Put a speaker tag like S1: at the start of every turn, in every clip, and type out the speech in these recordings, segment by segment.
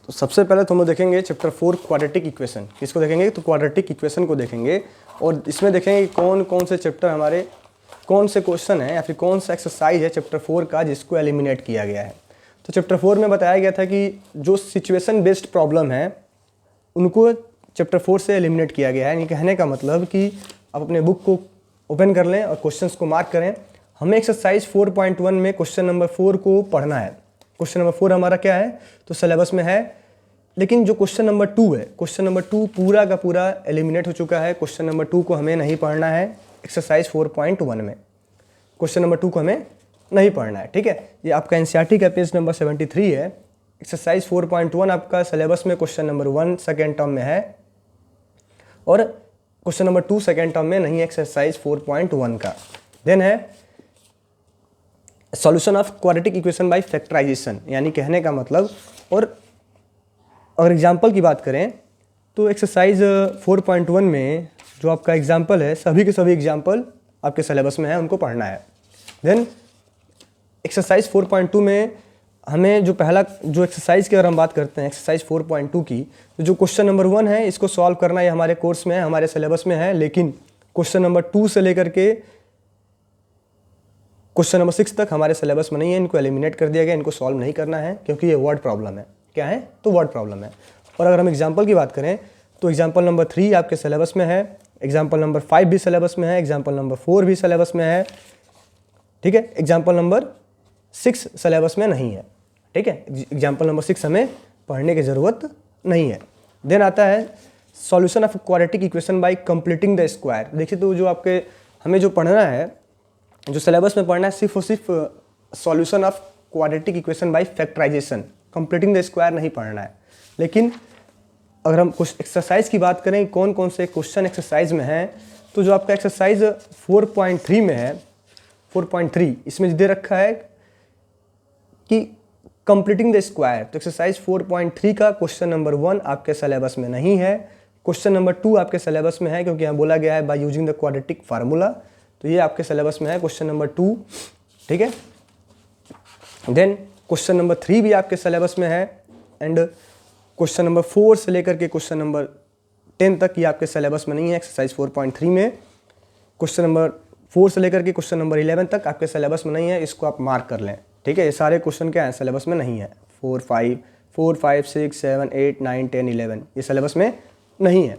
S1: तो सबसे पहले तो हम लोग देखेंगे चैप्टर 4 क्वाड्रेटिक इक्वेशन। किसको देखेंगे? तो क्वाड्रेटिक इक्वेशन को देखेंगे और इसमें देखेंगे कौन कौन से चैप्टर हमारे कौन से क्वेश्चन है या फिर कौन सा एक्सरसाइज है चैप्टर 4 का जिसको एलिमिनेट किया गया है। तो चैप्टर 4 में बताया गया था कि जो सिचुएशन बेस्ड प्रॉब्लम है उनको चैप्टर 4 से एलिमिनेट किया गया है। ये कहने का मतलब कि आप अपने बुक को ओपन कर लें और क्वेश्चंस को मार्क करें। हमें एक्सरसाइज 4.1 में क्वेश्चन नंबर 4 को पढ़ना है। क्वेश्चन नंबर 4 हमारा क्या है? तो सिलेबस में है, लेकिन जो क्वेश्चन नंबर 2 है, क्वेश्चन नंबर 2 पूरा का पूरा एलिमिनेट हो चुका है। क्वेश्चन नंबर 2 को हमें नहीं पढ़ना है एक्सरसाइज 4.1 में। क्वेश्चन नंबर 2 को हमें नहीं पढ़ना है, ठीक है। ये आपका एनसीईआरटी का पेज नंबर 73 है। एक्सरसाइज 4.1 आपका सिलेबस में क्वेश्चन नंबर 1 सेकेंड टर्म में है और क्वेश्चन नंबर 2 सेकेंड टर्म में नहीं है एक्सरसाइज 4.1 का। देन है solution of quadratic equation by factorisation, यानी कहने का मतलब। और अगर एग्जाम्पल की बात करें तो एक्सरसाइज 4.1 में जो आपका एग्जाम्पल है, सभी के सभी एग्जाम्पल आपके सिलेबस में है, उनको पढ़ना है। देन एक्सरसाइज 4.2 में हमें जो पहला जो एक्सरसाइज की अगर हम बात करते हैं एक्सरसाइज 4.2 की, तो जो क्वेश्चन नंबर 1 है इसको सॉल्व करना ये हमारे कोर्स में है, हमारे सिलेबस में है। लेकिन क्वेश्चन नंबर 2 से लेकर के क्वेश्चन नंबर 6 तक हमारे सिलेबस में नहीं है। इनको एलिमिनेट कर दिया गया, इनको सॉल्व नहीं करना है क्योंकि ये वर्ड प्रॉब्लम है। क्या है? तो वर्ड प्रॉब्लम है। और अगर हम एग्जाम्पल की बात करें तो एग्जाम्पल नंबर 3 आपके सिलेबस में है, एग्जाम्पल नंबर 5 भी सिलेबस में है, एग्जाम्पल नंबर 4 भी सिलेबस में है, ठीक है। एग्जाम्पल नंबर 6 सिलेबस में नहीं है, ठीक है। एग्जाम्पल नंबर 6 हमें पढ़ने की ज़रूरत नहीं है। देन आता है solution of quadratic equation bye completing the square. देखिए, तो जो आपके हमें जो पढ़ना है, जो सिलेबस में पढ़ना है, सिर्फ और सिर्फ solution of quadratic equation by factorisation, completing the square नहीं पढ़ना है। लेकिन अगर हम कुछ एक्सरसाइज की बात करें कौन कौन से क्वेश्चन एक्सरसाइज में हैं, तो जो आपका एक्सरसाइज 4.3 में है, 4.3 इसमें दे रखा है कि कंप्लीटिंग द स्क्वायर। तो एक्सरसाइज 4.3 का क्वेश्चन नंबर 1 आपके सिलेबस में नहीं है। क्वेश्चन नंबर 2 आपके सिलेबस में है क्योंकि यहाँ बोला गया है by using the quadratic formula, तो ये आपके सिलेबस में है क्वेश्चन नंबर 2, ठीक है। देन क्वेश्चन नंबर 3 भी आपके सिलेबस में है एंड क्वेश्चन नंबर 4 से लेकर के क्वेश्चन नंबर 10 तक ये आपके सिलेबस में नहीं है एक्सरसाइज 4.3 में। क्वेश्चन नंबर 4 से लेकर के क्वेश्चन नंबर 11 तक आपके सिलेबस में नहीं है, इसको आप मार्क कर लें, ठीक है। ये सारे क्वेश्चन क्या है? सिलेबस में नहीं है। 4, 5, 6, 7, 8, 9, 10, 11 ये सिलेबस में नहीं है।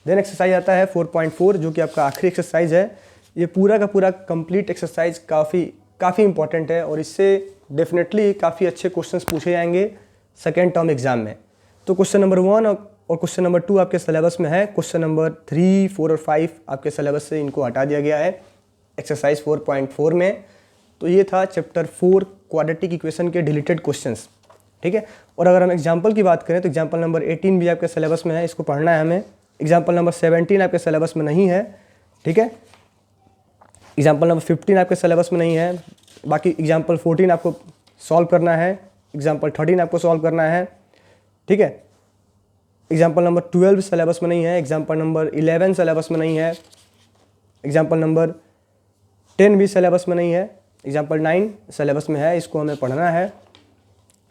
S1: देन एक्सरसाइज आता है 4.4 जो कि आपका आखिरी एक्सरसाइज है। ये पूरा का पूरा कंप्लीट एक्सरसाइज काफ़ी इंपॉर्टेंट है और इससे डेफिनेटली काफ़ी अच्छे क्वेश्चंस पूछे जाएंगे सेकेंड टर्म एग्जाम में। तो क्वेश्चन नंबर 1 और क्वेश्चन नंबर 2 आपके सिलेबस में है। क्वेश्चन नंबर 3, 4 और 5 आपके सिलेबस से इनको हटा दिया गया है एक्सरसाइज 4.4 में। तो ये था चैप्टर 4 क्वाड्रेटिक इक्वेशन के डिलीटेड क्वेश्चंस, ठीक है। और अगर हम एग्जाम्पल की बात करें तो एग्जाम्पल नंबर 18 भी आपके सिलेबस में है, इसको पढ़ना है हमें। एग्जाम्पल नंबर 17 आपके सिलेबस में नहीं है, ठीक है। एग्जाम्पल नंबर 15 आपके सिलेबस में नहीं है। बाकी एग्जाम्पल 14 आपको सॉल्व करना है, एग्जाम्पल 13 आपको सॉल्व करना है, ठीक है। एग्जाम्पल नंबर 12 सिलेबस में नहीं है, एग्जाम्पल नंबर 11 सिलेबस में नहीं है, एग्जाम्पल नंबर 10 भी सिलेबस में नहीं है, एग्जाम्पल 9 सिलेबस में है, इसको हमें पढ़ना है।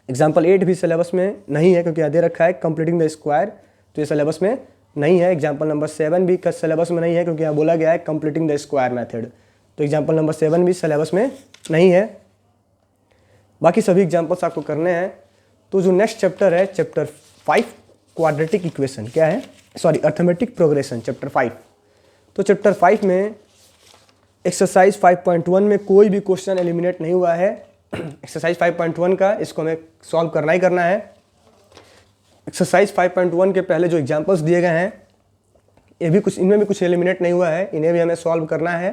S1: एग्जाम्पल 8 भी सिलेबस में नहीं है क्योंकि यहाँ दे रखा है कंप्लीटिंग द स्क्वायर, तो ये सिलेबस में नहीं है। एग्जाम्पल नंबर 7 भी सिलेबस में नहीं है क्योंकि यहाँ बोला गया है कंप्लीटिंग द स्क्वायर मेथड, तो एग्जाम्पल नंबर 7 भी सिलेबस में नहीं है। बाकी सभी एग्जाम्पल्स आपको करने हैं। तो जो नेक्स्ट चैप्टर है चैप्टर 5 क्वाड्रेटिक इक्वेशन, क्या है? Sorry, arithmetic progression, chapter 5। तो चैप्टर 5 में एक्सरसाइज 5.1 में कोई भी क्वेश्चन एलिमिनेट नहीं हुआ है। एक्सरसाइज 5.1 का इसको हमें सॉल्व करना ही करना है। एक्सरसाइज 5.1 के पहले जो एग्जाम्पल्स दिए गए हैं ये भी कुछ, इनमें भी कुछ एलिमिनेट नहीं हुआ है, इन्हें भी हमें सॉल्व करना है।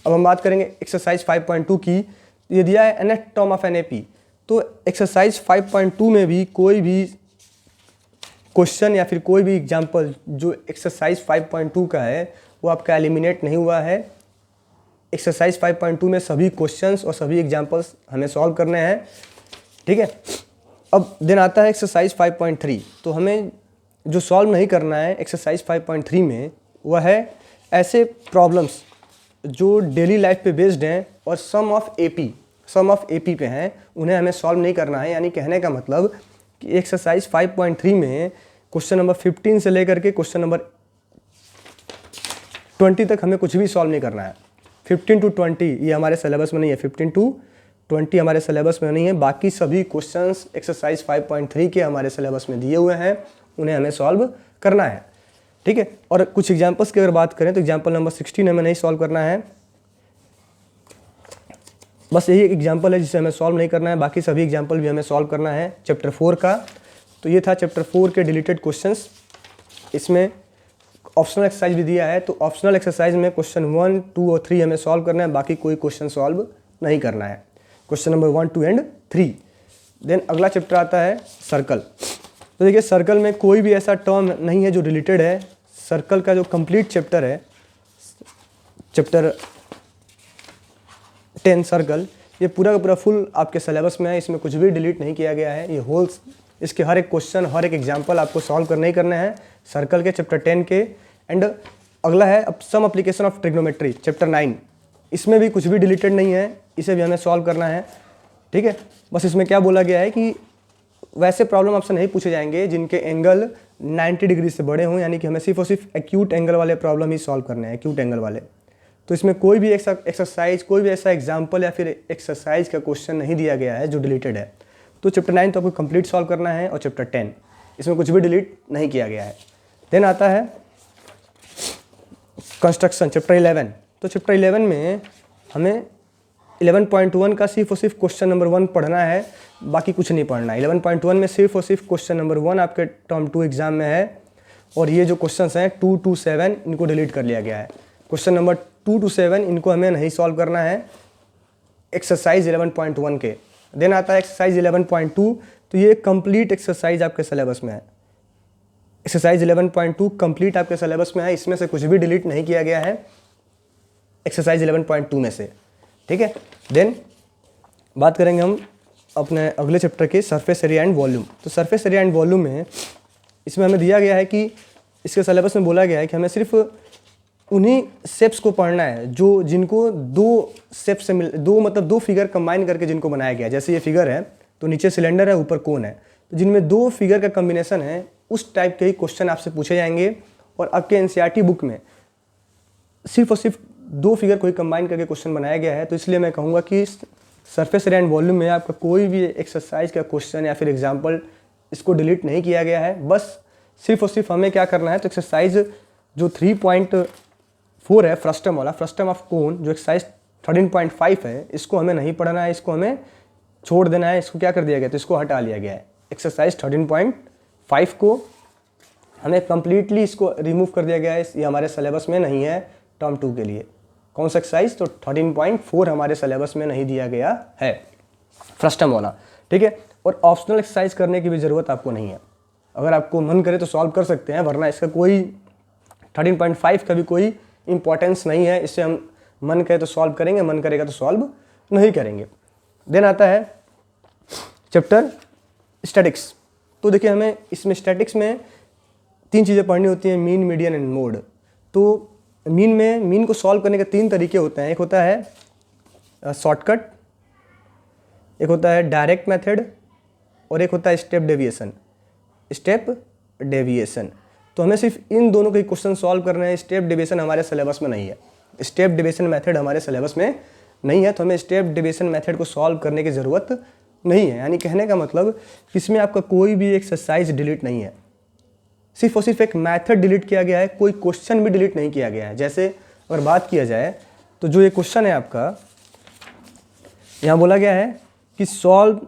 S1: अब हम बात करेंगे एक्सरसाइज 5.2 की। ये दिया है nth टर्म ऑफ NAP। तो एक्सरसाइज 5.2 में भी कोई भी क्वेश्चन या फिर कोई भी एग्जाम्पल जो एक्सरसाइज 5.2 का है वो आपका एलिमिनेट नहीं हुआ है। एक्सरसाइज 5.2 में सभी क्वेश्चंस और सभी एग्जाम्पल्स हमें सॉल्व करने हैं, ठीक है। अब दिन आता है एक्सरसाइज 5.3। तो हमें जो सॉल्व नहीं करना है एक्सरसाइज 5.3 में वह है ऐसे प्रॉब्लम्स जो डेली लाइफ पे बेस्ड हैं और सम ऑफ एपी पे हैं, उन्हें हमें सॉल्व नहीं करना है। यानी कहने का मतलब कि एक्सरसाइज 5.3 में क्वेश्चन नंबर 15 से लेकर के क्वेश्चन नंबर 20 तक हमें कुछ भी सॉल्व नहीं करना है। 15 to 20 ये हमारे सिलेबस में नहीं है, 15 to 20 हमारे सिलेबस में नहीं है। बाकी सभी क्वेश्चंस एक्सरसाइज 5.3 के हमारे सिलेबस में दिए हुए हैं, उन्हें हमें सॉल्व करना है, ठीक है। और कुछ एग्जांपल्स की अगर बात करें तो एग्जांपल नंबर 16 हमें नहीं सॉल्व करना है, बस यही एक एग्जांपल है जिसे हमें सॉल्व नहीं करना है, बाकी सभी एग्जांपल भी हमें सॉल्व करना है चैप्टर 4 का। तो ये था चैप्टर 4 के डिलीटेड क्वेश्चंस। इसमें ऑप्शनल एक्सरसाइज भी दिया है, तो ऑप्शनल एक्सरसाइज में क्वेश्चन 1, 2 और 3 हमें सॉल्व करना है, बाकी कोई क्वेश्चन सॉल्व नहीं करना है, क्वेश्चन नंबर 1, 2 एंड 3। देन अगला चैप्टर आता है सर्कल। तो देखिए सर्कल में कोई भी ऐसा टर्म नहीं है जो रिलेटेड है। सर्कल का जो कंप्लीट चैप्टर है, चैप्टर 10 सर्कल, ये पूरा का पूरा फुल आपके सिलेबस में है, इसमें कुछ भी डिलीट नहीं किया गया है। ये होल इसके हर एक क्वेश्चन, हर एक एग्जांपल आपको सॉल्व करने ही करने हैं सर्कल के चैप्टर 10 के। एंड अगला है अब some application of trigonometry chapter 9, इसमें भी कुछ भी डिलीटेड नहीं है, इसे भी हमें सॉल्व करना है, ठीक है। बस इसमें क्या बोला गया है कि वैसे प्रॉब्लम आपसे नहीं पूछे जाएंगे जिनके एंगल 90 डिग्री से बड़े हों, यानी कि हमें सिर्फ और सिर्फ एक्यूट एंगल वाले प्रॉब्लम ही सॉल्व करने हैं, एक्यूट एंगल वाले। तो इसमें कोई भी एक्सरसाइज, कोई भी ऐसा एग्जाम्पल या फिर एक्सरसाइज का क्वेश्चन नहीं दिया गया है जो डिलीटेड है। तो चैप्टर 9 तो आपको कंप्लीट सॉल्व करना है, और चैप्टर 10 इसमें कुछ भी डिलीट नहीं किया गया है। देन आता है कंस्ट्रक्शन चैप्टर 11। तो चैप्टर 11 में हमें 11.1 का सिर्फ और सिर्फ क्वेश्चन नंबर 1 पढ़ना है, बाकी कुछ नहीं पढ़ना है। 11.1 में सिर्फ और सिर्फ क्वेश्चन नंबर 1 आपके टर्म 2 एग्जाम में है, और ये जो क्वेश्चंस हैं 2 to 7 इनको डिलीट कर लिया गया है। क्वेश्चन नंबर 2 to 7 इनको हमें नहीं सॉल्व करना है एक्सरसाइज 11.1 के। देन आता है एक्सरसाइज 11.2। तो ये कंप्लीट एक्सरसाइज आपके सिलेबस में है, एक्सरसाइज 11.2 कंप्लीट आपके सिलेबस में है, इसमें से कुछ भी डिलीट नहीं किया गया है एक्सरसाइज 11.2 में से, ठीक है। देन बात करेंगे हम अपने अगले चैप्टर के सरफेस एरिया एंड वॉल्यूम। तो सरफेस एरिया एंड वॉल्यूम में इसमें हमें दिया गया है कि इसके सिलेबस में बोला गया है कि हमें सिर्फ उन्हीं शेप्स को पढ़ना है जो जिनको दो शेप से दो फिगर कंबाइन करके जिनको बनाया गया है। जैसे ये फिगर है तो नीचे सिलेंडर है, ऊपर कोन है, तो जिनमें दो फिगर का कॉम्बिनेशन है उस टाइप के ही क्वेश्चन आपसे पूछे जाएंगे। और आपके एनसीईआरटी बुक में सिर्फ और सिर्फ दो फिगर को ही कंबाइन करके क्वेश्चन बनाया गया है, तो इसलिए मैं कहूँगा कि सरफेस एरिया एंड वॉल्यूम में आपका कोई भी एक्सरसाइज का क्वेश्चन या फिर एग्जाम्पल इसको डिलीट नहीं किया गया है। बस सिर्फ और सिर्फ हमें क्या करना है, तो एक्सरसाइज जो 3.4 है फ्रस्टम वाला, फ्रस्टम ऑफ कोन, जो एक्सरसाइज 13.5 है, इसको हमें नहीं पढ़ना है, इसको हमें छोड़ देना है। इसको क्या कर दिया गया, तो इसको हटा लिया गया है। एक्सरसाइज 13.5 को हमें कंप्लीटली इसको रिमूव कर दिया गया है, ये हमारे सिलेबस में नहीं है टर्म 2 के लिए। कौन सा एक्सरसाइज, तो 13.4 हमारे सिलेबस में नहीं दिया गया है फ्रस्टम वाला, ठीक है। और ऑप्शनल एक्सरसाइज करने की भी ज़रूरत आपको नहीं है, अगर आपको मन करे तो सॉल्व कर सकते हैं, वरना इसका कोई 13.5 का भी कोई इंपॉर्टेंस नहीं है। इससे हम मन करे तो सॉल्व करेंगे, मन करेगा तो सॉल्व नहीं करेंगे। देन आता है चैप्टर स्टैटिक्स। तो देखिए हमें इसमें स्टैटिक्स में 3 चीज़ें पढ़नी होती हैं, मीन, मीडियन एंड मोड। तो मीन को सॉल्व करने के 3 तरीके होते हैं। एक होता है शॉर्टकट, एक होता है डायरेक्ट मेथड, और एक होता है स्टेप डेविएशन। तो हमें सिर्फ इन दोनों के क्वेश्चन सॉल्व करने हैं। स्टेप डेविएशन हमारे सिलेबस में नहीं है, स्टेप डेविएशन मेथड हमारे सिलेबस में नहीं है, तो हमें स्टेप डेविएशन मेथड को सॉल्व करने की ज़रूरत नहीं है। यानी कहने का मतलब इसमें आपका कोई भी एक्सरसाइज डिलीट नहीं है, सिर्फ और सिर्फ एक मेथड डिलीट किया गया है, कोई क्वेश्चन भी डिलीट नहीं किया गया है। जैसे अगर बात किया जाए तो जो ये क्वेश्चन है आपका, यहाँ बोला गया है कि सॉल्व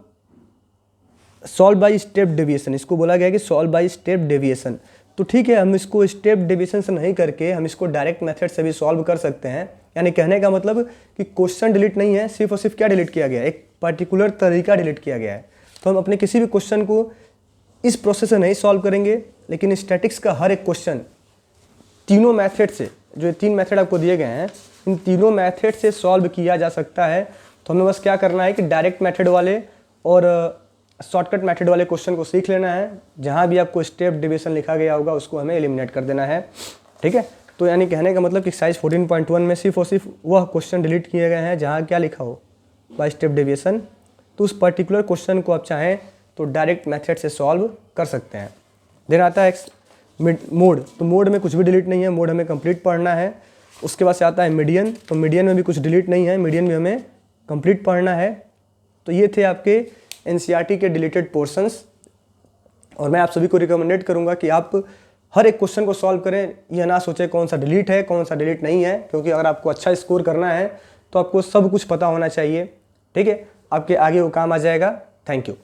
S1: बाय स्टेप डेविएशन, इसको बोला गया है कि सॉल्व बाय स्टेप डेविएशन। तो ठीक है, हम इसको स्टेप डेविएशन से नहीं करके हम इसको डायरेक्ट मेथड से भी सॉल्व कर सकते हैं। यानी कहने का मतलब कि क्वेश्चन डिलीट नहीं है, सिर्फ और सिर्फ क्या डिलीट किया गया है, एक पर्टिकुलर तरीका डिलीट किया गया है। तो हम अपने किसी भी क्वेश्चन को इस प्रोसेस से नहीं सॉल्व करेंगे, लेकिन स्टैटिक्स का हर एक क्वेश्चन तीनों मेथड से, जो 3 मेथड आपको दिए गए हैं, इन तीनों मेथड से सॉल्व किया जा सकता है। तो हमें बस क्या करना है कि डायरेक्ट मेथड वाले और शॉर्टकट मेथड वाले क्वेश्चन को सीख लेना है। जहाँ भी आपको स्टेप डेविएशन लिखा गया होगा उसको हमें एलिमिनेट कर देना है, ठीक है। तो यानी कहने का मतलब कि एक्सरसाइज 14.1 में सिर्फ और सिर्फ वह क्वेश्चन डिलीट किए गए हैं जहाँ क्या लिखा हो बाय स्टेप डेविएशन। तो उस पर्टिकुलर क्वेश्चन को आप चाहें तो डायरेक्ट मेथड से सॉल्व कर सकते हैं। देन आता है मोड, तो मोड में कुछ भी डिलीट नहीं है, मोड हमें कंप्लीट पढ़ना है। उसके बाद से आता है मीडियन, तो मीडियन में भी कुछ डिलीट नहीं है, मीडियन भी हमें कंप्लीट पढ़ना है। तो ये थे आपके एनसीईआरटी के डिलीटेड पोर्शंस, और मैं आप सभी को रिकमेंडेड करूंगा कि आप हर एक क्वेश्चन को सॉल्व करें, यह ना सोचें कौन सा डिलीट है कौन सा डिलीट नहीं है, क्योंकि अगर आपको अच्छा स्कोर करना है तो आपको सब कुछ पता होना चाहिए। ठीक है, आपके आगे वो काम आ जाएगा। Thank you.